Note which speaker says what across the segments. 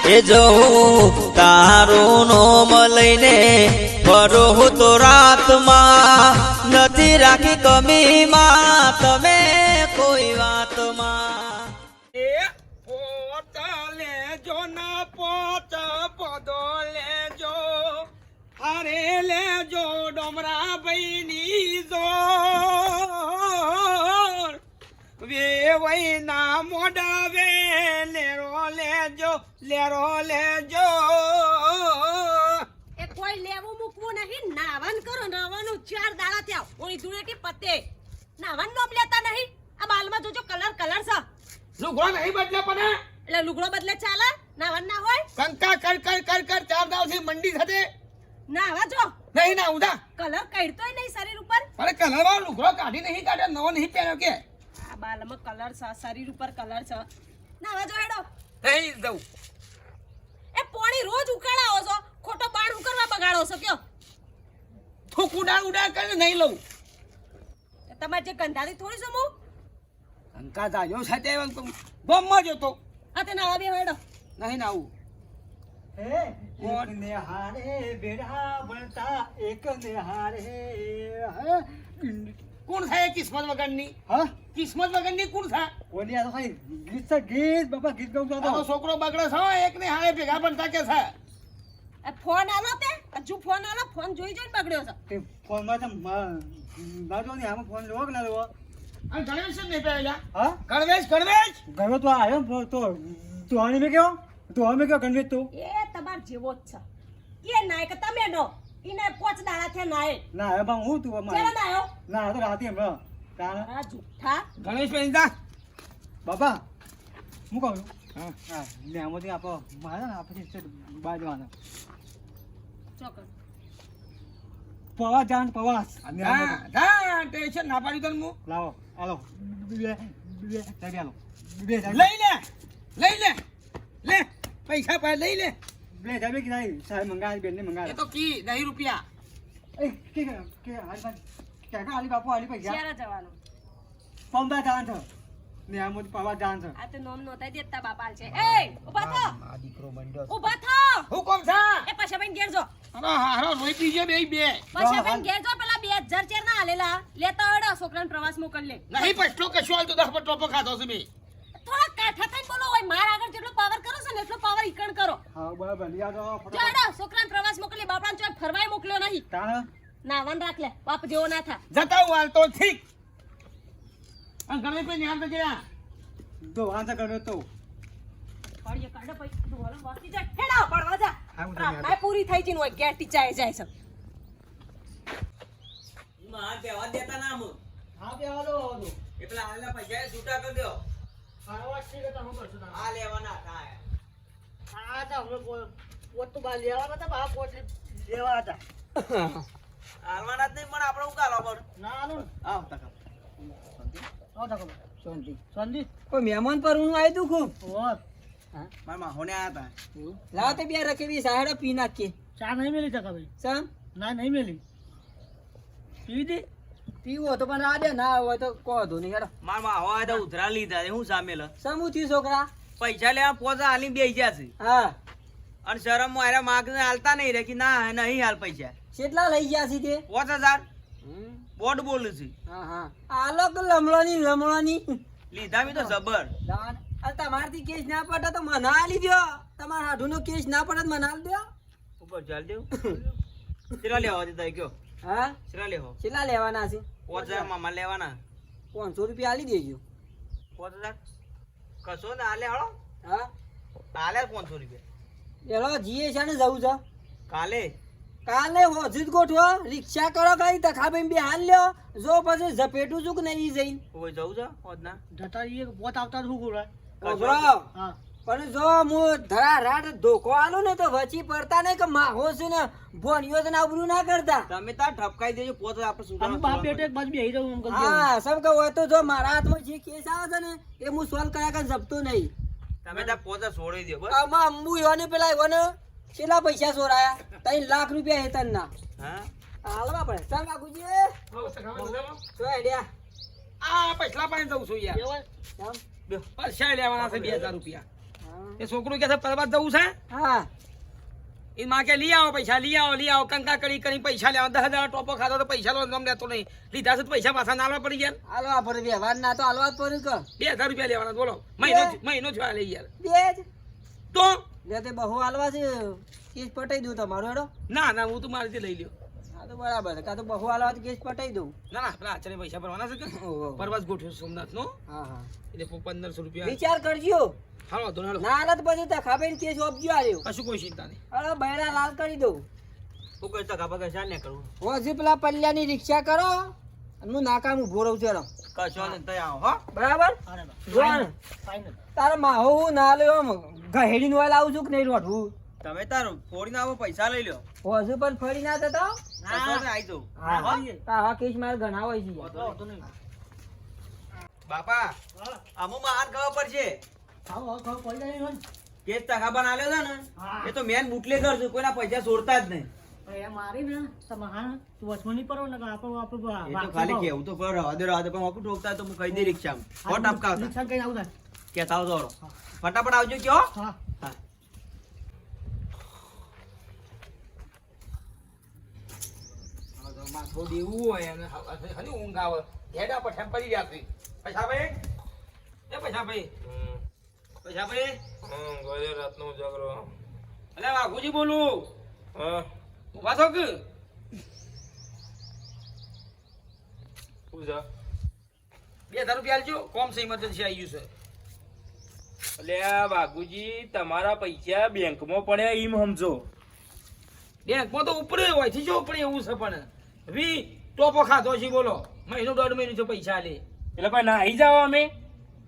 Speaker 1: એ જવું તારું નોમ લઈને ફરો તો રાતમાં નથી રાખી કમીમાં તમે કોઈ વાતમાં
Speaker 2: એ પોત લેજો ના પોત પદો લેજો અરે લેજો ડોમરા ભાઈની જોર વેવઈ ના મોડા વે લેરો લેજો
Speaker 3: એ કોઈ લેવું મૂકવું નહીં નાવન કરો નાવાનું 4 દાડા થયા ઓની ધૂળેટી પતે નાવન નોમ લેતા નહીં આ બાલમાં જોજો કલર છે
Speaker 2: લુગડો નહીં બદલે પણ
Speaker 3: એટલે લુગડો બદલે ચાલે નાવન ના હોય
Speaker 2: કંકા કર 4 દાવથી મંડી થતે
Speaker 3: નાવા જો
Speaker 2: નહીં ના ઉધા
Speaker 3: કલર કાઢતોય નહીં શરીર ઉપર
Speaker 2: અરે કલર વાળો લુગડો કાઢી નહીં કાઢ્યો નવો નહીં પહેર્યો કે
Speaker 3: આ બાલમાં કલર છે શરીર ઉપર કલર છે નાવા જો હેડો
Speaker 2: નહીં દઉં
Speaker 3: એ પોણી રોજ ઉકાળાવો છો ખોટો બાણ કરવા બગાડો છો કયો
Speaker 2: થૂક ઉડાડ કરીને નહીં લઉં
Speaker 3: તમારે જે ગંધારી થોડી સમૂહ
Speaker 2: કંકા જાજો સાથે બોમ્બમાં જતો
Speaker 3: આ તે નાવા બે હેડો
Speaker 2: નહીં ના આવું
Speaker 4: એક ને હારે બેડા બનતા એક ને હારે
Speaker 2: કોણ થાય કિસ્મત વગરની
Speaker 4: હા
Speaker 2: કિસ્મત વગરની કોણ થાય
Speaker 4: ઓલી આ તો ખાલી ગીત છે ગીત બાપા ગીત ગાઉં
Speaker 2: આનો
Speaker 4: તો
Speaker 2: છોકરો બગડે છે એક ને હારે ભેગા બનતા કે છે
Speaker 3: એ ફોન આલો તે હજુ ફોન આલો ફોન જોઈ જોઈને બગડ્યો છે
Speaker 4: તે ફોનમાં તો બાજુ ની આમાં ફોન લેવો કે ના લેવો
Speaker 2: અને ગણેશ નહીં પહેલા
Speaker 4: હા
Speaker 2: ગણવેશ
Speaker 4: ગયો તો આવ્યો તો આની મેં કેવો તો અમે કેવો કન્વેટ તું
Speaker 3: એ તમાર જેવો જ છે એ નાય કે તમે નો ઈને 5 દાડા થયા નાય
Speaker 4: ના હવે બા હું તું
Speaker 3: ચેલા
Speaker 4: અમારે
Speaker 3: નાયો
Speaker 4: ના આ તો રાતે હમણાં તાણ
Speaker 3: આ જુઠ્ઠા
Speaker 2: ગણેશ પહેલા
Speaker 4: બાપા હું કહું
Speaker 2: હા
Speaker 4: હા ને આમાંથી આપો મારે ને આપણે બાજવાના
Speaker 3: ચોકર
Speaker 4: પવાસ જાણ પવાસ
Speaker 2: હા ટેન્શન ના પાડી તને હું
Speaker 4: લાવો હાલો બે ચાલો બે
Speaker 2: લઈ લે લે પૈસા પાય લઈ લે
Speaker 4: બે જાવે કે નહીં સાહેબ મંગાવી બેન ને
Speaker 2: એ
Speaker 4: મંગાવી
Speaker 2: તો કી નહીં રૂપિયા
Speaker 4: એ કે હાલ કાકા આલી બાપુ આલી પૈસા
Speaker 3: ક્યારે જવાનું
Speaker 4: પંબા જાણ છે ને આમાંથી પવાસ જાણ છે
Speaker 3: આ તો નોમ નોતાઈ દેતા બાપાલ છે એ ઊભા થો
Speaker 2: આ દીકરો મંડ્યો
Speaker 3: ઊભા થો
Speaker 2: હુકમ છે
Speaker 3: એ પાછા બેન ઘેર જો
Speaker 2: અરે હારો રોઈ પીજે બે
Speaker 3: પાછા બેન ઘેર જો પેલા 2000 ચેર ના હાલેલા લેતા હડો છોકરાને પ્રવાસ મોકલ લે
Speaker 2: નહીં પછલો કશો હાલ તો 10 પર ટોપો ખાધો છે મે
Speaker 3: થોડા કાઠા થઈને બોલો હોય માર આગળ જેટલો પાવર કરો છો ને એટલો પાવર ઈકણ કરો
Speaker 4: હા બરાબર લિયા તો
Speaker 3: જાડો છોકરાને પ્રવાસ મોકલી બાપરાને ચોય ફરવાય મોકલ્યો નહીં
Speaker 4: તાણ
Speaker 3: નાવન રાખ લે બાપ જેવો ના થા
Speaker 2: જતા હું હાલ તો ઠીક અને ગણેશ ભાઈ ન્યાન તો ગયા
Speaker 4: તો વાંચા કર્યો તો
Speaker 3: પાડીએ કાઢો પૈ ડોલો વાસી જા હેડા પડવા જા
Speaker 4: હા, હું તો
Speaker 3: પ્રાર્થના પૂરી થઈ જઈને હોય ગેટી ચાય જાય છે
Speaker 1: માં કહેવા દેતા ના હું
Speaker 4: હા બે આવો આવો
Speaker 1: એ પેલા હાલના પૈસા છૂટા કરી દો
Speaker 4: આવા છે કે હું કરશું
Speaker 1: આ લેવાના થાય
Speaker 4: હા તો અમે પોત તો બા લેવા હતા બા પોત લેવા હતા
Speaker 1: હાલવાના જ નહીં પણ આપણે ઉકાલો પર
Speaker 4: ના આલો આવ તકા આવ તકા
Speaker 2: શાંતિ
Speaker 4: સંજી
Speaker 2: કોઈ મહેમાન પર હું આવી તું ખૂબ
Speaker 4: ઓર
Speaker 1: મારા માહોને આયા હતા
Speaker 2: લાવ તે બે રખેવી સાહેડો પી નાખીએ
Speaker 4: ચા નહીં મેલી તકા ભાઈ
Speaker 2: સમ
Speaker 4: ના નહીં મેલી પીવી દે
Speaker 2: પીવો તો પણ આ દે ના હોય તો કહો ધો નહીં હેડો
Speaker 1: મારા માહો આયા તો ઉધરા લીધા છે હું સામેલ
Speaker 2: સમું થયું છોકરા
Speaker 1: પૈસા લેવા પોતા હાલી બેસી ગયા છે
Speaker 2: હા
Speaker 1: અને શરમ મારા માગને હાલતા નહીં રે કે ના નહીં હાલ પૈસા
Speaker 2: કેટલા લઈ ગયા છે તે
Speaker 1: 5000 બોર્ડ બોલું છે
Speaker 2: હા હા આલો કે લમણાની
Speaker 1: લીધા બી તો જબર
Speaker 2: દાન આ તમારથી કેસ ના પડે તો મને આલી દ્યો તમારા હાડુનો કેસ ના પડે તો મને આલી દ્યો
Speaker 1: ઉપર ચાલ દેવ કેટલા લેવા દેતા કયો
Speaker 2: હા
Speaker 1: કેટલા લેવો
Speaker 2: કેટલા લેવાના છે
Speaker 1: 5000 મામા લેવાના
Speaker 2: 500 રૂપિયા આલી દેજો
Speaker 1: 5000 કશો ને હાલે હળો
Speaker 2: હા
Speaker 1: હાલે 500 રૂપિયા
Speaker 2: એલો જીએ છે ને જવું છે
Speaker 1: કાલે
Speaker 2: કાલે હોજુત ગોઠવો રિક્ષા કરો કઈ તખાબેન બે હાલ લ્યો જો પછી ઝપેટું છું કે નહીં જઈને
Speaker 1: કોઈ જવું છે હોદના
Speaker 4: જતા એ પોત આવતા શું કરું
Speaker 2: ઓબરો
Speaker 4: હા
Speaker 2: પણ જો હું ધરા રાત ધોકો આલું ને તો વચી પડતા નહીં કે માહો છે ને ભોનિયો તો આબરૂ ના કરતા
Speaker 1: તમે તાર ઠપકાઈ દેજો પોતે આપણે
Speaker 4: અમે બાપ બેટે એક બાજુ બેહી રહું એમ કરી
Speaker 2: હા સમ કે હોય તો જો મારા હાથમાં જે કેસ આવે છે ને એ હું સોલ્વ કર્યા કઈ જપતો નહીં
Speaker 1: તમે તાર પોતે છોડી દો બસ
Speaker 2: આમાં અંબુ યોને પેલા યોને કેટલા પૈસા ચોરાયા 3 લાખ રૂપિયા હેતન ના
Speaker 1: હા
Speaker 2: હાલવા પડે ચાલ બાપુજી જો આઈડિયા
Speaker 5: આ પછલા પાણી દઉં છું યાર
Speaker 2: કેમ
Speaker 5: પૈસા લેવાના છે 2000 રૂપિયા
Speaker 1: એ છોકરું કે છે પરબત જવું છે
Speaker 2: હા
Speaker 1: એ માં કે લઈ આવો પૈસા લઈ આવો કંકા કરી પૈસા લેવા 10,000 ટોપો ખાધો તો પૈસા લો નામ લેતો નહીં લીધા છે તો પૈસા પાછા ના આલવા પડી ગયા
Speaker 2: હાલો આપણે વ્યવહાર ના તો હાલવા જ પડ્યું કે
Speaker 1: 2,000 રૂપિયા લેવાના બોલો મહિનો થયો લઈ યાર
Speaker 2: બે જ
Speaker 1: તો
Speaker 2: લે તે બહુ હાલવા છે કેસ પટાઈ દઉં તમારો હેડો
Speaker 1: ના હું તો મારીથી લઈ લ્યો
Speaker 2: હા તો બરાબર કાં તો બહુ હાલવા તો કેસ પટાઈ દઉં
Speaker 1: ના પેલા આચાર્ય પૈસા ભરવાના છે કે
Speaker 2: ઓહો.
Speaker 1: પરવાસ ગોઠવ્યો સોમનાથ નો
Speaker 2: હા હા
Speaker 1: એટલે 1,500 રૂપિયા
Speaker 2: વિચાર કરજો
Speaker 1: હાલો તો હાલો
Speaker 2: ના હાલત પછી તો ખાબેન કેસ ઓપજો આવ્યો
Speaker 1: કશું કોઈ ચિંતા નહીં
Speaker 2: અરે બૈરા લાલ કરી દઉં
Speaker 1: તું કઈ તકા બગા શા ને કરું
Speaker 2: હજી પેલા પલ્યાની રિક્ષા કરો અને હું નાકામ ઉભો રહું છું હેડો.
Speaker 1: કશો ને તય આવો હો
Speaker 2: બરાબર જોવાનું
Speaker 4: ફાઇનલ
Speaker 2: તારે માહો હું ના લ્યો આમ ગહેડી નું લાવું છું કે નહીં રોઠવું
Speaker 1: તમે તારું ફોડી ના આવો પૈસા લઈ લ્યો
Speaker 2: હજુ પણ ફરી ના થતો
Speaker 1: કશો ને આઈ જાઉં
Speaker 2: તારા કેસ મારે ઘણા હોય છે
Speaker 4: તો નહીં
Speaker 1: બાપા
Speaker 4: હા
Speaker 1: આમો મહાન ખબર પડશે
Speaker 4: ખાવ પડી જાય ને
Speaker 1: કેસ તકા બન આલ્યો છે ને
Speaker 4: હા.
Speaker 1: એ તો મેન બુટલેગર છે કોઈના પૈસા છોડતા જ નહીં
Speaker 4: એ મારી ને તમે હા તું વચમાં નહીં પડો ને આપણે
Speaker 1: એ તો ખાલી કેવું તો પર રવા દે પણ હોકું ઠોકતા તો હું કહી દઈ રિક્ષામાં હો ટપકા આવતા
Speaker 4: નુકસાન કઈ આવું થાય
Speaker 1: કેતા આવો દોડો ફટાફટ આવજો કયો
Speaker 4: હા
Speaker 1: હા માથો દેવું હોય અને હની ઊંઘ આવે હેડા પર પડી ગયા છે પૈસા ભાઈ પૈસા ભાઈ
Speaker 5: ગોજે રાતનો ઉજાગરો
Speaker 1: અલે વાઘુજી બોલું
Speaker 5: હા
Speaker 1: ઉભા થો કે
Speaker 5: પૂજા
Speaker 1: 2,000 રૂપિયા આલજો કોમ છે ઇમરજન્સી આવી ગયું છે
Speaker 5: એટલે આ બાગુજી તમારા પૈસા બેંકમાં પડ્યા એમ સમજો
Speaker 1: બેંકમાં તો ઉપરે હોય થી જો ઉપરે એવું છે પણ ટોપો ખાધો છે બોલો મહિનો 1.5 મહિનો છે પૈસા આલે
Speaker 5: એટલે કોઈ નાહી જાવ અમે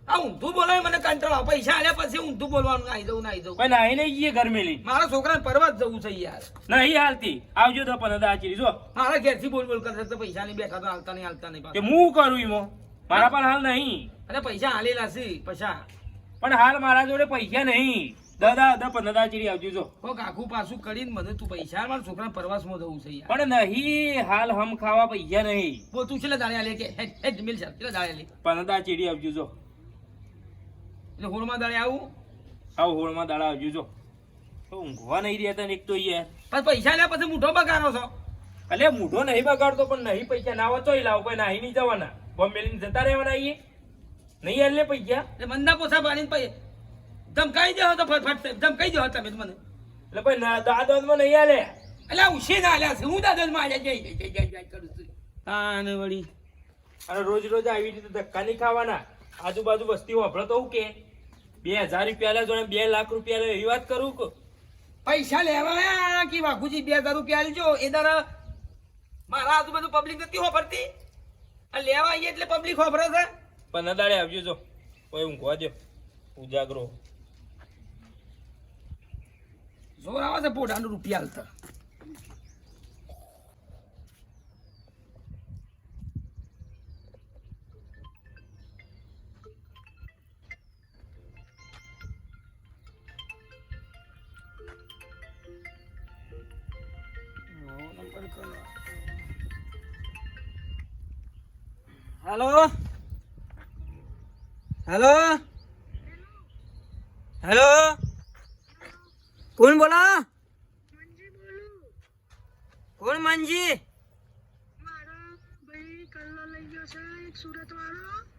Speaker 1: આ ઊંધું બોલાય મને કંટાળો પૈસા આલ્યા પછી ઊંધું બોલવાનું નાઈ જાઉં
Speaker 5: કોઈ નાહી નહીં જઈએ ઘર મેલી
Speaker 1: મારા છોકરાને પરવા જ જવું છે યાર
Speaker 5: નહીં હાલતી આવજો તો 15 આચરી જો
Speaker 1: મારા ઘેરથી બોલ કરતા તો પૈસા નહીં બેઠા તો હાલતા નહીં
Speaker 5: કે
Speaker 1: પાછા.
Speaker 5: હું કરું એમાં મારા પણ હાલ નહીં
Speaker 1: અને પૈસા હાલેલા છે પૈસા
Speaker 5: પણ હાલ મારા જોડે પૈસા નહીં 15 આચરી આવજો જો
Speaker 1: કોક આખું પાછું કરીને મને તું પૈસા આલ, મારા છોકરાને પ્રવાસમાં જવું છે યાર
Speaker 5: પણ નહીં હાલ હમ ખાવા પૈસા નહીં
Speaker 1: બોલ તું છેલ્લે દાડે આલે કે હેડ મિલ છે છેલ્લે દાડે આલે
Speaker 5: 15 આચરી આવજો જો
Speaker 1: એટલે હોળમાં દાડે આવું
Speaker 5: આવ હોળમાં દાડા આવજો જો તો ઊંઘવા નહીં રહેતા ને એક તો યાર
Speaker 1: પછી પૈસા લ્યા પછી મૂઠો બગાડો છો
Speaker 5: અલે મૂઢો નહીં બગાડતો પણ નહીં પૈસા ના હોય તોય લાવો કોઈ નાહી નહીં જવાના બોમ્બ મેલીને જતા રહેવાના આઈએ નહીં હાલે પૈસા
Speaker 1: એટલે મંદા પોસા પાડીને પૈ ધમકાઈ દેવો તો ફટ ધમકાઈ દેવો તમે મને
Speaker 5: એટલે કોઈ દાદોમાં નહીં હાલે
Speaker 1: એટલે ઉછે ના આલ્યા છે હું દાદરમાં આલ્યા જઈ કરું છું તાને વળી
Speaker 5: અને રોજ રોજ આવી રીતે ધક્કા નહીં ખાવાના આજુબાજુ વસ્તી વાપરો તો હું કે 2,000 રૂપિયા લે જોડે 2 લાખ રૂપિયા લે એવી વાત કરું કે
Speaker 1: પૈસા લેવાયા કે વાઘુજી 2,000 રૂપિયા આલજો એ દર મારા આજુબાજુ પબ્લિક નથી હોભરતી આ લેવા આવીએ એટલે પબ્લિક હોભરે છે
Speaker 5: પણ નદાડે આવજો જો કોઈ ઊંઘવા દો ઉજાગરો
Speaker 1: જોર આવે છે પોડાનું રૂપિયા હાલતા
Speaker 2: હેલો હેલો હેલો કોણ બોલા કોણ મંજી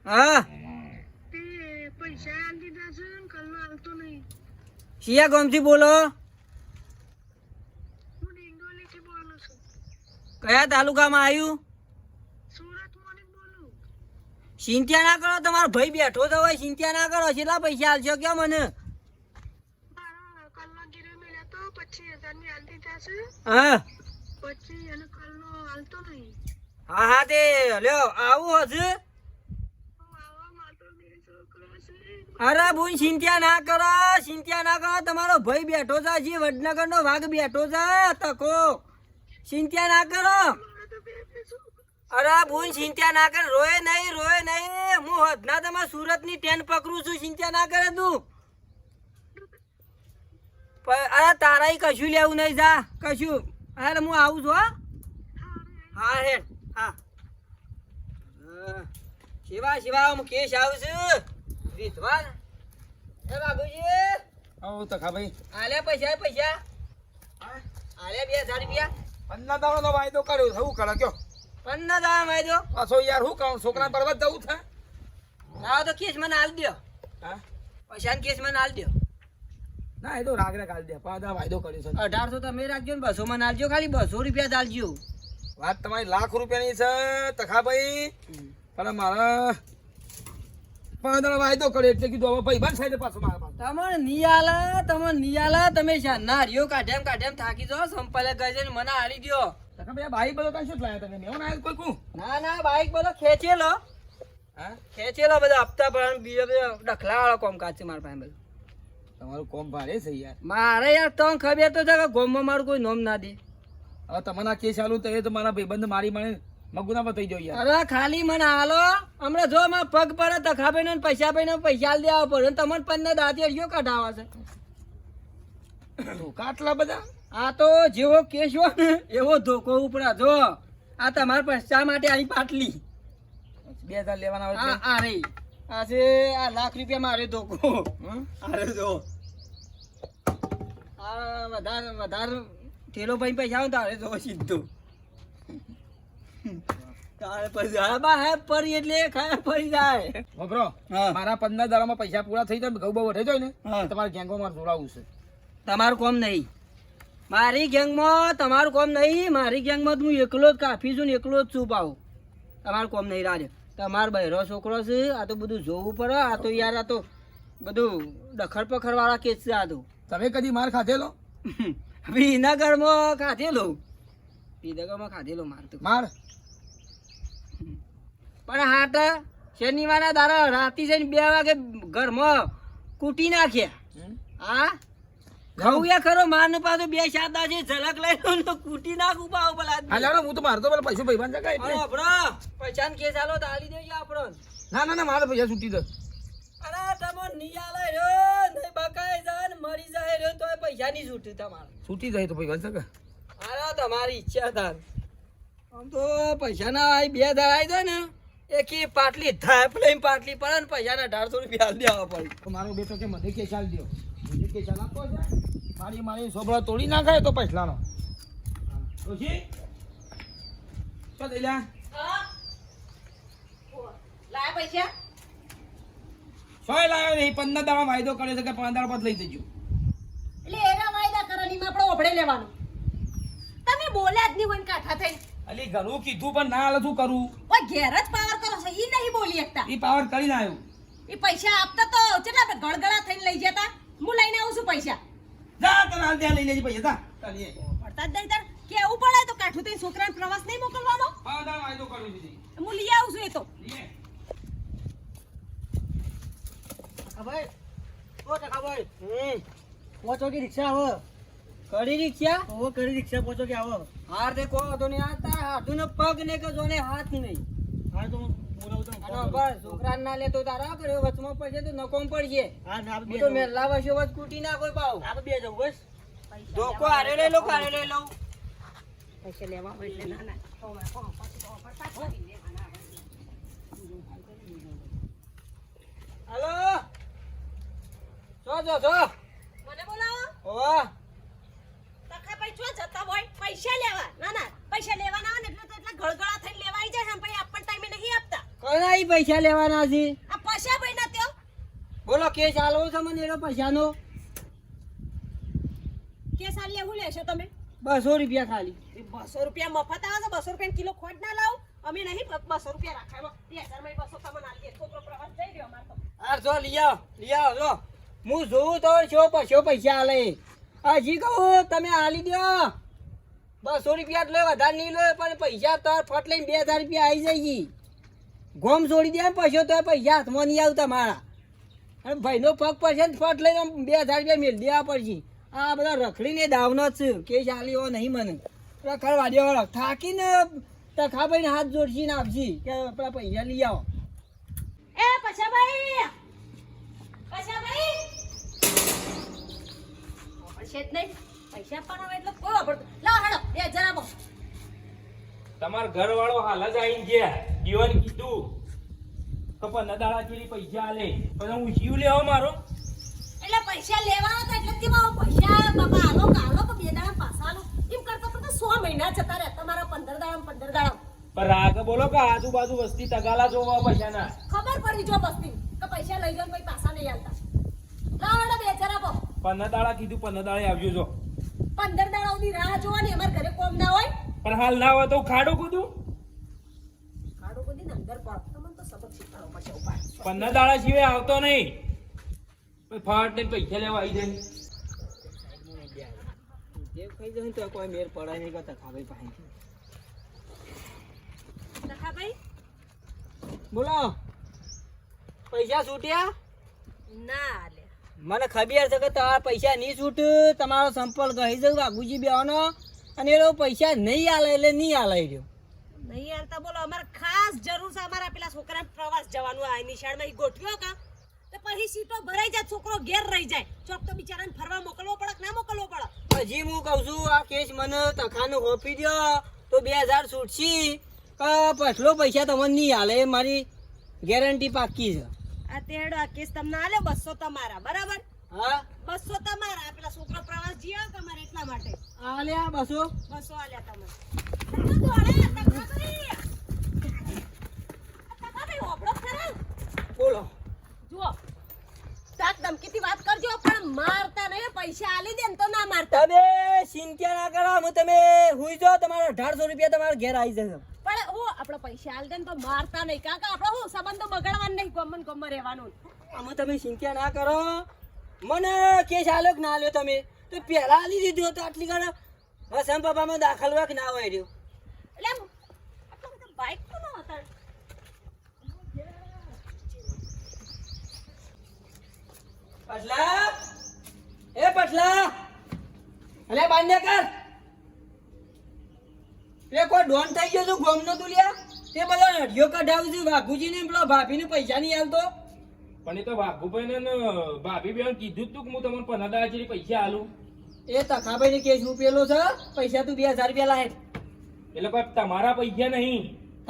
Speaker 2: હા શિયા ગામથી બોલો કયા તાલુકામાં આવ્યું ચિંતા ના કરો તમારો ભાઈ બેઠો તો હોય ચિંતા ના કરો કેટલા પૈસા આલશો કે મને હા હા હા તે લ્યો આવું હશે અરે બોન ચિંતા ના કરો તમારો ભાઈ બેઠો છે હજી વડનગર નો વાઘ બેઠો છે તકો ચિંતા ના કરો અરે બોન ચિંતા ના કર રોય નહીં હું હદના તમારા સુરત ની ટ્રેન પકડું છું ચિંતા ના કરે તું અરે તારા કશું લેવું નહીં જા કશું અરે હું આવું છું હા હે હા શિવા હું કેશ આવું છું વિધવાન એ બાબુજી
Speaker 1: આવો તખા ભાઈ
Speaker 2: આલ્યા પૈસા પૈસા આલ્યા 2000 રૂપિયા
Speaker 1: 15 દાડાનો વાયદો કર્યો શું કરે કયો
Speaker 2: 15 દાડા વાયદો
Speaker 1: પાછો યાર શું કહું છોકરા બરબાદ જવું છે
Speaker 2: ના તો કેસ મને હાલ દ્યો
Speaker 1: હા
Speaker 2: પૈસા કેસ મને હાલ દ્યો
Speaker 1: ના એ તો રાગરે કાઢ દે 5 દાડા વાયદો કર્યો છે
Speaker 2: 1800 તમે રાખજો ને 200 મને હાલજો ખાલી 200 રૂપિયા હાલજો
Speaker 1: વાત તમારી લાખ રૂપિયાની છે તખા ભાઈ પણ મારા 5 દાડા વાયદો કર્યો એટલે કીધું હવે ભાઈ બંધ થાય પાછો મારા પાસે
Speaker 2: તમને નિયાલા તમે શાના હરિયો કાઢેમ થાકી જાઓ સંપલે ગઈ છે ને મને હારી દ્યો
Speaker 1: તખા ભાઈ આ બાઈક બધો કાંઈ શું લાયા તમે મેં ના કોઈ કું
Speaker 2: ના બાઈક બધો ખેંચેલો બધા હપ્તા પર બીજા બધા ડખલા વાળો કામકાજ છે મારા પાસે બધું
Speaker 1: તમારું કોમ ભારે છે યાર
Speaker 2: મારે યાર તમને ખબર તો છે કે ગોમમાં મારું કોઈ નોમ ના દે
Speaker 1: હવે તમારા કેસ ચાલુ તો એ તો મારા ભાઈબંધ મારી મને મગુના પર થઈ ગયો યાર
Speaker 2: અરે ખાલી મને હાલો હમણાં જો મારા પગ પર તખાભાઈ ને પૈસા હાલ દેવા પડે અને તમને 15 દાંતી હરિયો કાઢાવા છે
Speaker 1: ધોકા આટલા બધા
Speaker 2: આ તો જેવો કેસ હોય ને એવો ધોકો ઉપરા જો આ તમારા પૈસા માટે આવી પાટલી
Speaker 1: 2000 લેવાના હોય
Speaker 2: આ આ રહી આ છે આ લાખ રૂપિયા મારે ધોકો અરે જો આ વધારે ઠેલો ભાઈ પૈસા આવે તારે જો સીધો તારે પૈસા બા હે પરી એટલે ખાય પડી જાય
Speaker 1: વપરો
Speaker 2: હા.
Speaker 1: મારા 15 દાડામાં પૈસા પૂરા થઈ જાય ઘઉં બહુ વધે જાય ને
Speaker 2: હા.
Speaker 1: તમારે ગેંગોમાં જોડાવું છે
Speaker 2: તમારું કોમ નહીં મારી ગેંગમાં તમારું કોમ નહીં મારી ગેંગમાં તો હું એકલો જ કાફી છું ને એકલો જ છું પાઉં તમારું કોમ નહીં રાજ તમારો બહેરો છોકરો છે આ તો બધું જોવું પડે આ તો યાર આ તો બધું ડખર પખર વાળા કેસ છે આ તો
Speaker 1: તમે કદી માર ખાધેલો
Speaker 2: વિનગરમાં ખાધેલો માર તો
Speaker 1: માર
Speaker 2: પણ હાટ શનિવારના દાડા રાતી જઈને 2 વાગે ઘરમાં કૂટી નાખ્યા હા ઘઉં યા ખરો મારને પાછો 2 સાદા છે ઝલક લઈ લો ને કૂટી નાખું પાવ પેલા
Speaker 1: હા લાડો હું તો મારતો પેલા પૈસા ભાઈબંધ જગાય એટલે
Speaker 2: પૈસા કેસ આલો તો આલી દેજો આપણો
Speaker 1: ના મારે પૈસા છૂટી દે
Speaker 2: અરે તમો નિયાલે રહ્યો નહીં બકાય જાન મરી જાય રહ્યો તો પૈસા ની છૂટી તમારે
Speaker 1: છૂટી જાય તો ભાઈબંધ જગા
Speaker 2: અરે તમારી ઈચ્છા થાય આમ તો પૈસા ના આવી 2 દાડા આવી જાય ને એકી પાટલી થાપ લઈને પાટલી પડે ને પૈસા ના 1800 રૂપિયા દેવા પડે
Speaker 1: તો મારો બેટો કે મને કે ચાલ દો મને કે ચાલ આપો છે મારી સોબળા તોડી નાખાય તો પૈસાનો રોજી તો દેલા
Speaker 3: લાયા પૈસા
Speaker 1: સોય લાવ્યો નહીં 15 દાડા વાયદો કર્યો છે કે 5 દાડા પછી લઈ જજો
Speaker 3: એટલે એના વાયદા કરવાની આપણે ઓભળે લેવાનું તમે બોલ્યા જ નહીં હોય ને કાઠા થઈ
Speaker 1: અલી ઘણું કીધું પણ ના હાલે શું કરું
Speaker 3: ઓય ઘેર જ પાવર કરો છો ઈ નહીં બોલી એકતા
Speaker 1: એ પાવર કરીને આવ્યો
Speaker 3: ઈ પૈસા આપતા તો કેટલા ગળગળા થઈને લઈ જતા હું લઈને આવું છું પૈસા
Speaker 1: જા તને હાલ ત્યાં લઈ લેજે પૈસા જા ચાલીએ
Speaker 3: પડતા જ નહીં તાર કેવું પડે તો કાઠું થઈ છોકરાને પ્રવાસ નહીં મોકલવાનો
Speaker 1: 5 દાડા વાયદો કર્યો દીધી
Speaker 3: હું લઈ આવું છું એ તો
Speaker 1: લીએ
Speaker 4: ભાઈ ઓ ટકા ભાઈ પહોંચો કે રિક્ષા આવો
Speaker 2: કડી રિક્ષા
Speaker 4: ઓ કરી રિક્ષા પહોંચો કે આવો
Speaker 2: હાર દે કો તો ને આ તાર હાથું ને પગ ને કે જોને હાથ નહીં
Speaker 4: હા તો હું બોલાવું તો
Speaker 2: અને બસ છોકરાને ના લેતો તારા કર્યો વચમાં પડશે તો નકોમ પડશે
Speaker 4: હા ના
Speaker 2: હું તો મેલા વચ્ચે વચ કૂટી ના કોઈ પાવ
Speaker 4: આપણે બે જવું બસ
Speaker 2: ધોકો હારે લઈ લો હારે લઈ લઉં
Speaker 3: પૈસા લેવા હોય એટલે ના
Speaker 2: હાલો જો
Speaker 3: મને બોલાવો
Speaker 2: ઓવા
Speaker 3: તખા ભાઈ જો જતા હોય પૈસા લેવા ના પૈસા લેવાના હોય ને એટલે તો એટલા ગળગળા થઈને લેવાઈ જાય છે ભાઈ આપણને ટાઈમે નહીં આપતા
Speaker 2: કોના ઈ પૈસા લેવાના છે
Speaker 3: આ પૈસા ભાઈ ના ત્યો
Speaker 2: બોલો કે ચાલો છે મને એનો પૈસાનો
Speaker 3: કે સાલી એવું લેશો તમે
Speaker 2: 200 રૂપિયા ખાલી
Speaker 3: એ 200 રૂપિયા મફત આવે છે 200 રૂપિયા કિલો ખોટ ના લાવ અમે નહીં 200 રૂપિયા રાખાય 2000 માં 200 તમને આલીએ છોકરો પ્રવાસ જઈ રહ્યો અમાર તો
Speaker 2: આ જો લઈ આવ જો હું જોઉં તો શું પૈસા આલે હજી કહું તમે આલી દો 200 રૂપિયા એટલે વધારે નહીં લો પણ પૈસા તાર ફટ લઈને 2000 રૂપિયા આવી જાય ગોમ છોડી દે પૈસો તો પૈસા હાથમાં નહીં આવતા મારા અને ભાઈનો પગ પડશે ને ફટ લઈને 2000 રૂપિયા મેળ દેવા પડશે આ બધા રખડીને દાવનો જ છે કે ચાલી એવો નહીં મને રખડવા દેવાળો થાકીને તખાભાઈને હાથ જોડશીને આપશી કે આપણા પૈસા લઈ આવો
Speaker 3: એ પૈસા ભાઈ પડશે જ નહીં પૈસા પણ આવે એટલે કોઈ વાપરતો લાવ હેડો 2000 આપો
Speaker 5: તમાર ઘર વાળો હાલ જ આવીને ગયા જીવન કીધું તો 15 દાડા જેવી પૈસા આલે પછી હું જીવ લેવો મારો
Speaker 3: એટલે પૈસા લેવાના હતા એટલે તેમાં પૈસા બાપા આલો કાલો કે 2 દાડા પાછા આલો એમ કરતા કરતા 100 મહિના જતા રહ્યા તમારા 15 દાડા
Speaker 5: પણ રાગ બોલો કે આજુબાજુ વસ્તી તગાલા જોવા પૈસાના
Speaker 3: ખબર પડી જો બસ્તી કે પૈસા લઈ જાવ પછી પાછા નહીં આલતા લાવડા બેચારા આપો
Speaker 5: 15 દાડા કીધું 15 દાડે આવજો જો
Speaker 3: 15 દાડા સુધી રાહ જોવાની અમાર ઘરે કોમ ના હોય
Speaker 5: પણ હાલ ના હોય તો ખાડો કૂદું
Speaker 3: કાડો બધી ને અંદર પડ તમને તો સબક શીખવાડો પછી ઉપાય
Speaker 5: 15 દાડા સિવાય આવતો નહીં પછી ફાટ ને પૈસા લેવા આવી જાય
Speaker 2: જે ખાઈ જાય તો કોઈ મેર પડાય નહીં કરતા ખાવે પાણી
Speaker 3: લખા ભાઈ
Speaker 2: બોલો પૈસા છૂટ્યા
Speaker 3: ના લે
Speaker 2: મને ખબર છે કે તમારા પૈસા નહીં છૂટ તમારો સંપર્ક ગઈ જવું વાઘુજી બેવાનો અને એ લોકો પૈસા નહીં આલે એટલે નહીં આલાઈ રહ્યો
Speaker 3: નહીં આલતા બોલો અમારે ખાસ જરૂર છે અમારા પેલા છોકરાને પ્રવાસ જવાનું આ નિશાળમાં ગોઠવ્યો કા તો પછી સીટો ભરાઈ જાય છોકરો ઘેર રહી જાય ચોક તો બિચારાને ફરવા મોકલવો પડે કે ના મોકલવો પડે
Speaker 2: હજી હું કહું છું આ કેસ મને તખાનું હોપી દો તો 2000 છૂટશી પછલો પૈસા તમને નહીં આલે એ મારી ગેરંટી પાકી છે
Speaker 3: આ તેડો આ કેસ તમને આલે 200 તમારા બરાબર
Speaker 2: હા
Speaker 3: 200 તમારા આ પેલા છોકરો પ્રવાસ જીયા તમારે એટલા માટે
Speaker 2: આલ્યા 200
Speaker 3: 200 આલ્યા તમે દોડે તકા ભાઈ ઓબળો ખરા
Speaker 2: બોલો
Speaker 3: જુઓ તાક ધમકીથી વાત કરજો પણ મારતા નહીં પૈસા આલી દે ને તો ના મારતા
Speaker 2: તમે ચિંતા ના કરો હું તમે હુઈ જાઓ તમારા 1800 રૂપિયા તમારા ઘેર આવી જશે
Speaker 3: પણ હું આપણે પૈસા આલ દે ને તો મારતા નહીં કાકા આપણે હું સંબંધો બગાડવાનું નહીં ગમન રહેવાનું
Speaker 2: આમાં તમે ચિંતા ના કરો મને કેસ આલ્યો કે ના આલ્યો તમે તો પહેલા આલી દીધું તો આટલી ઘણા હસમ બાબામાં દાખલ હોય કે ના હોય રહ્યો
Speaker 3: એટલે આમ આટલા બધા બાઈક તો ન હતા
Speaker 2: પટલા એ પટલા અલે બાંધ્યા કર એ કોઈ ડોન થઈ ગયો છું ગોમનો તું લ્યા તે બધો નડિયો કઢાવું છું વાઘુજી ને પેલો ભાભી ને પૈસા નહીં આલતો
Speaker 5: પણ એ તો વાઘુભાઈ ને ભાભી બેન કીધું તું કે હું તમને 15 દાડા જેવી પૈસા આલું
Speaker 2: એ તખાભાઈ ને કેસ ઉપેલો છે પૈસા તું 2000 રૂપિયા લાય
Speaker 5: એટલે કોઈ તમારા પૈસા નહીં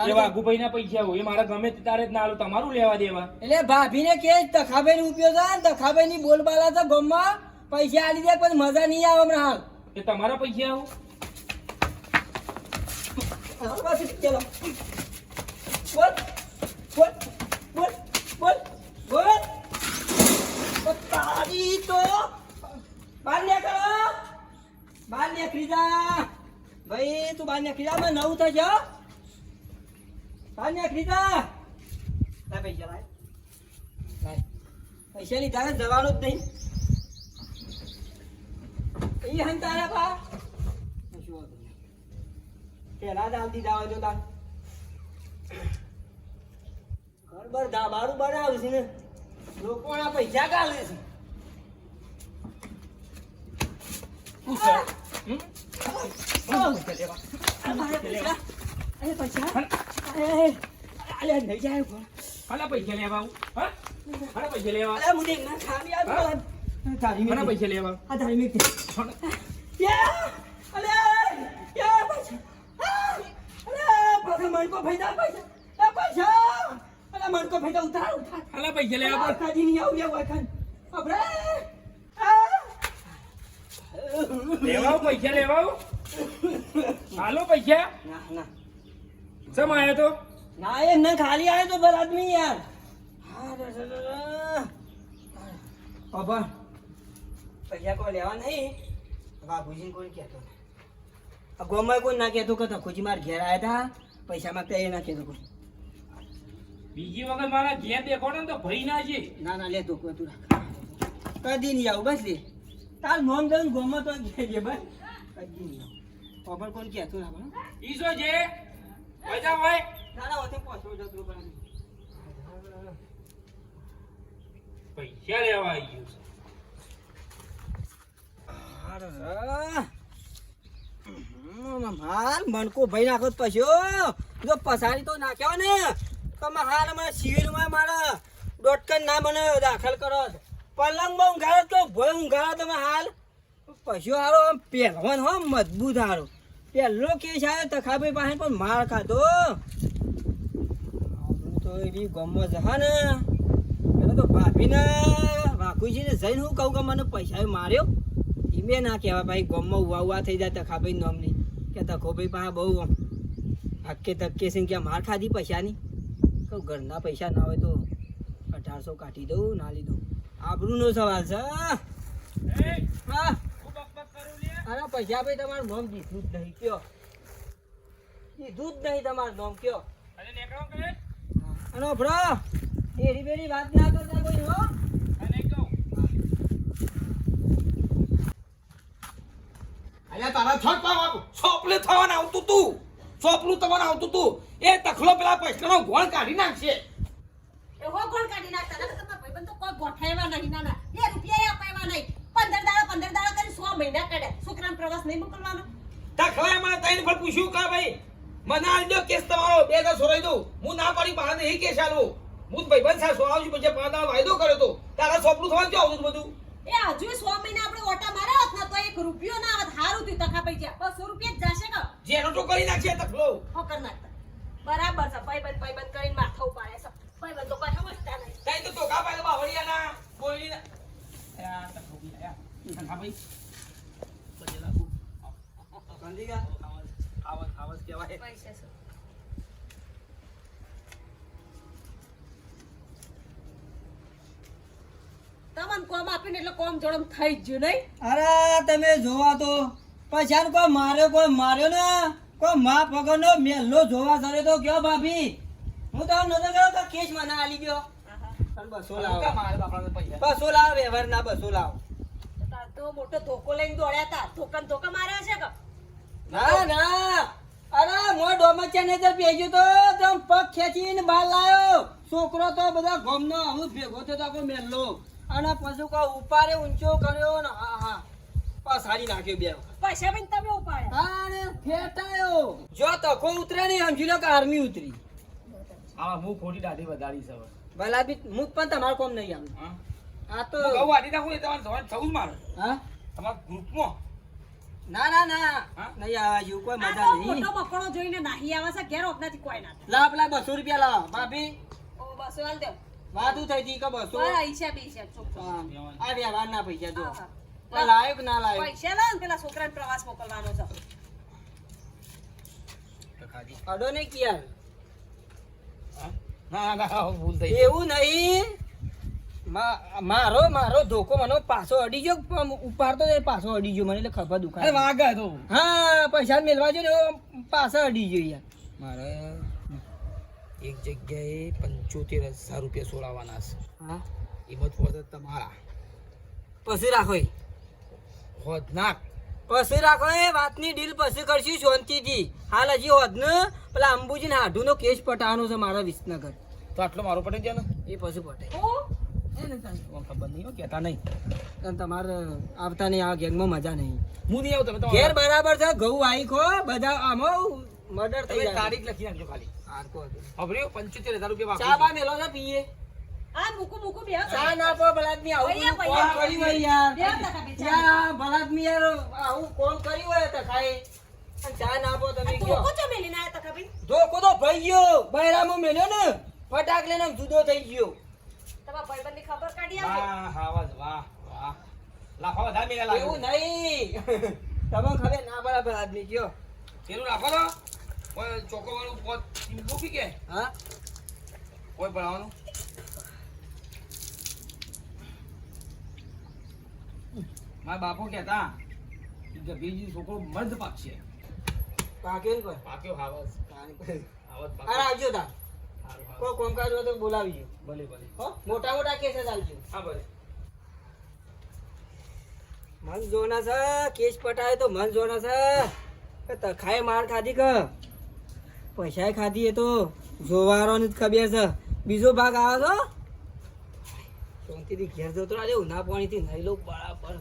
Speaker 5: એ વાઘુભાઈ ના પૈસા હોય એ મારા ગમે તે તારે જ ના આલું તમારું લેવા દેવા
Speaker 2: એટલે ભાભી ને કેસ તખાભાઈ ને ઉપયોગ છે ને તખાભાઈ ની બોલબાલા છે ગમમાં પૈસા આલી દે પણ મજા નહીં આવે હમણાં હાલ
Speaker 5: એ તમારા પૈસા આવું
Speaker 2: ચલો બોલ બોલ બોલ બોલ બોલ તારી તો બાર નીકળી જા ભાઈ તું બાર નીકળી જા મેં 9 થશે બાર નીકળી જા લાય પૈસા લાય પૈસા લીધા ને જવાનું જ નહીં એ હંતારા પા પેલા જ આલતી જાવ જો તાર બરાબર દાબારું બનાવે છે ને લોકોના પૈસા ગાલે છે
Speaker 5: હાલા પૈસા લેવા આવું હા હાલા પૈસા લેવા હાલા પૈસા લેવા હાલા પૈસા લેવા લેવા પૈસા લેવા હાલો પૈસા સમ આયા તો
Speaker 2: ના એ ન ખાલી આવ્યો તો ભર આદમી યાર બાબા પૈસા કોઈ લેવા નહીં બાબુજીને કોઈ કહેતો નહીં ગોમાં કોઈ ના કહેતો કે તખુજી માર ઘેર આવ્યા હતા પૈસા માંગતા એ ના કહેતો કોઈ
Speaker 5: બીજી વખત મારા ઘેર દેખો ને તો ભરી ના છે
Speaker 2: ના ના લે તું રાખ કદી નહીં આવું બસ લે તાર મોમ દઉં ગોમાં તો ઘેર બસ કદી નહીં આવું બાબા કોઈ કહેતો ના પણ
Speaker 5: ઈ શું છે પૈસા હોય
Speaker 2: ના ના હોતે પહોંચવું જતું પણ
Speaker 5: પૈસા લેવા આવી ગયું
Speaker 2: હાલ મણકો ભાઈ નાખો પછ્યો જો પસારી તો નાખ્યો ને તો હાલ અમારા શિબિરમાં મારા ડોટકન ના મને દાખલ કરો પલંગમાં ઊંઘાડો તો ભોય ઊંઘાડો તમે હાલ પછ્યો હારો આમ પહેરવાન હો મજબૂત હારો પહેલો કેસ આવ્યો તખાભાઈ પાસે પણ માર ખાધો તો એવી ગમત હા ને પેલા તો ભાભીને ભગુજીને જઈને હું કહું કે મને પૈસા માર્યો એમે ના કહેવાય ભાઈ ગામમાં ઉવા થઈ જાય તખાભાઈ નામની કે તખોભાઈ પાસે બહુ હક્કે તક્કે છે કે માર ખાધી પૈસાની કહું ઘરના પૈસા ના હોય તો 1800 કાઢી દઉં ના લીધું આબરૂનો સવાલ છે હા અરે પૈસા ભાઈ તમારું નામ દીધું જ નહીં કયો દીધું જ નહીં તમારું નામ કયો અને ભ્રો એરી બેરી વાત ના કરતા કોઈ હો
Speaker 1: અલ્યા તારા છોડ પાવાનું સોપલે થવાના આવતું તું સોપલું તમારે આવતું તું એ તખલો પેલા પૈસાનો ગોળ કાઢી નાખશે
Speaker 3: એવો ગોળ કાઢી નાખતા ને તમારા ભાઈબંધ તો કોઈ ગોઠાયવા નહીં ના 2 રૂપિયા અપાવ્યા નહીં 15 દાડા કરી 100 મહિના કાઢે છોકરાને પ્રવાસ નહીં મોકલવાનો
Speaker 1: તખલાએ મને તઈને પણ પૂછ્યું કે ભાઈ મને આલ દો કેસ તમારો 2 સોરાઈ દઉં હું ના પાડી બહાર નહીં કેસ આલું હું ભાઈબંધ સાથે સોરાવશું પછી 5 દાડા વાયદો કર્યો તો તારા સોપલું થવાનું ક્યાં આવતું બધું
Speaker 3: એ હજુ 100 મહિના આપણે ઓટા માર્યા હોત ને તો 1 રૂપિયો ના આવત હારું થયું તખા પૈસા 200 રૂપિયા જ જશે કે
Speaker 1: જેનો તો કરી નાખશે તખલો
Speaker 3: હોકર નાખતા બરાબર છે ભાઈબંધ કરીને માથા ઉપાડે છે ભાઈબંધ તો કોઈ સમજતા નહીં
Speaker 1: તઈ તો કા પાડે બાવળિયાના બોલીના આ તખલો બી આયા તખા ભાઈ બજેલા કંદીગા આવાજ કેવાય
Speaker 3: પૈસા છે તમને કોમ આપીને એટલે કોમ જોડમ થઈ જ ગયું નહીં
Speaker 2: અરે તમે જોવા તો પૈસા કોઈ માર્યો ને કોઈ મા પગરનો મેલ્લો જોવા સરે તો કયો ભાભી હું તો નતો ગયો કે કેસ માં ના આલી ગયો અને 200 લાવો
Speaker 1: મારે બાપરાને પૈસા
Speaker 2: 200 લાવો વ્યવહાર ના 200 લાવો
Speaker 3: તાર તો મોટો ધોકો લઈને દોડ્યા હતા ધોકા માર્યા છે કે
Speaker 2: ના ના અરે મો ડોમચ્યા ને તો પેજો તો તમ પગ ખેંચીને બહાર લાયો છોકરો તો બધા ગમનો હું ભેગો થયો તો મેલ્લો અને પછી કો ઉપારે ઊંચો કર્યો ને હા પાછાડી નાખ્યો બે
Speaker 3: પૈસા પણ તમે ઉપાડ્યા
Speaker 2: હા ને ફેટાયો જો તખો ઉતરે ને સમજી લો કે આર્મી ઉતરી
Speaker 1: હા હું ખોટી દાઢી વધારી છે
Speaker 2: ભલા બી મુક પણ તમારું કોમ નહીં આમ
Speaker 1: હા
Speaker 2: આ તો
Speaker 1: ગૌ વાડી નાખું એ તમારે થવું જ મારે
Speaker 2: હા
Speaker 1: તમારા ગ્રુપમાં
Speaker 2: ના ના ના
Speaker 1: હા?
Speaker 2: નહીં આવા જેવું કોઈ
Speaker 3: આ
Speaker 2: મજા
Speaker 3: તો
Speaker 2: નહીં
Speaker 3: મોટો મકડો જોઈને નાહી આવે છે ઘેર ઓપનાથી કોઈ ના
Speaker 2: લાવ પેલા 200 રૂપિયા લાવ ભાભી
Speaker 3: ઓ બસ હાલ દે
Speaker 2: વાતું થઈ હતી કે 200
Speaker 3: બરા હિસાબ હિસાબ ચોક
Speaker 2: હા, આ વ્યવહારના પૈસા જો
Speaker 3: હા, હા.
Speaker 2: આ લાયો કે ના લાયો
Speaker 3: પૈસા લાવ ને પેલા છોકરાને પ્રવાસ મોકલવાનો છે
Speaker 2: અડો ને કિયાર
Speaker 1: ના ના ભૂલ થઈ
Speaker 2: એવું નહીં મારો ધોકો મને પાછો અડી ગયો પણ ઉપાડતો એ પાછો અડી ગયો મને એટલે ખભા
Speaker 1: અરે
Speaker 2: દુખાય
Speaker 1: વાગે તો
Speaker 2: હા પૈસા મેળવા જો ને પાછો અડી ગયો યાર
Speaker 1: મારે એક જગ્યાએ 75,000 રૂપિયા સોળાવાના છે
Speaker 2: હા
Speaker 1: એમાં હોત તમારા
Speaker 2: પછી રાખો એ
Speaker 1: હોત નાક
Speaker 2: પછી રાખો એ વાતની ડીલ પછી કરશું શાંતિથી હાલ હજી હોત ને પેલા અંબુજી હાડુનો કેસ પટાવવાનો છે મારા વિસનગર
Speaker 1: તો આટલો મારો પડી જાય ને
Speaker 2: એ પછી પટે
Speaker 3: ઓ
Speaker 1: મને ખબર નહીં હો, કહેતા નહીં
Speaker 2: અને તમારે આવતા નહીં આ ગેંગમાં મજા નહીં
Speaker 1: હું નહીં આવું તમે
Speaker 2: ઘેર બરાબર છે ઘઉં આવી ખો બધા આમાં મર્ડર થઈ જાય
Speaker 1: તારીખ લખી નાખજો ખાલી
Speaker 2: હારકો હતો.
Speaker 1: ખબર્યો 75,000 રૂપિયા
Speaker 2: ચા
Speaker 1: બાકી
Speaker 2: બા મેલો છે પીએ
Speaker 3: આ મૂકું બે
Speaker 2: ચા ના પો બલાદમી આવું બધું કોમ
Speaker 3: ભૈયા,
Speaker 2: કર્યું હોય યાર
Speaker 3: બે ટકા બે ચા.
Speaker 2: યાર બલાદમી યાર આવું કોમ કર્યું હોય તો ખાય અને ચા ના પો તમે
Speaker 3: તો
Speaker 2: કયો
Speaker 3: કોચો મેલીને આયા તકા ભાઈ
Speaker 2: ધોકો તો ભઈ ગયો બૈરામો મેલ્યો ને ફટાક લઈને આમ જુદો થઈ ગયો
Speaker 3: તમારા ભાઈબંધની ખબર કાઢી આવજો
Speaker 1: વાહ હાવાજ વાહ વાહ લાફા વધારે મેલા લાગે
Speaker 2: એવું નહીં તમને ખબર ના બરાબર આદમી કયો
Speaker 1: પેલું રાખો તો કોઈ ચોકો વાળું પોત મૂકી કે
Speaker 2: હા
Speaker 1: કોઈ ભણાવવાનું મારા બાપો કહેતા કે બીજી છોકરો મર્દ પાકશે
Speaker 2: પાક્યો ને કોઈ
Speaker 1: પાક્યો હાવજ હાવજ
Speaker 2: અરે આવજો તા
Speaker 1: હારું, હારું.
Speaker 2: કોઈ કોમકાજ હોય તો બોલાવીજો
Speaker 1: ભલે ભલે
Speaker 2: હો મોટા મોટા કેસ જ આવજો
Speaker 1: હા ભલે
Speaker 2: મન જોના છે કેસ પટાય તો મન જોના છે કે તખાય માર ખાધી કે પૈસાય ખાધી એ તો જોવારો ને જ ખબર છે બીજો ભાગ આવે તો શાંતિથી ઘેર જતો આજે ઉના પાણીથી નહીં લો બરાબર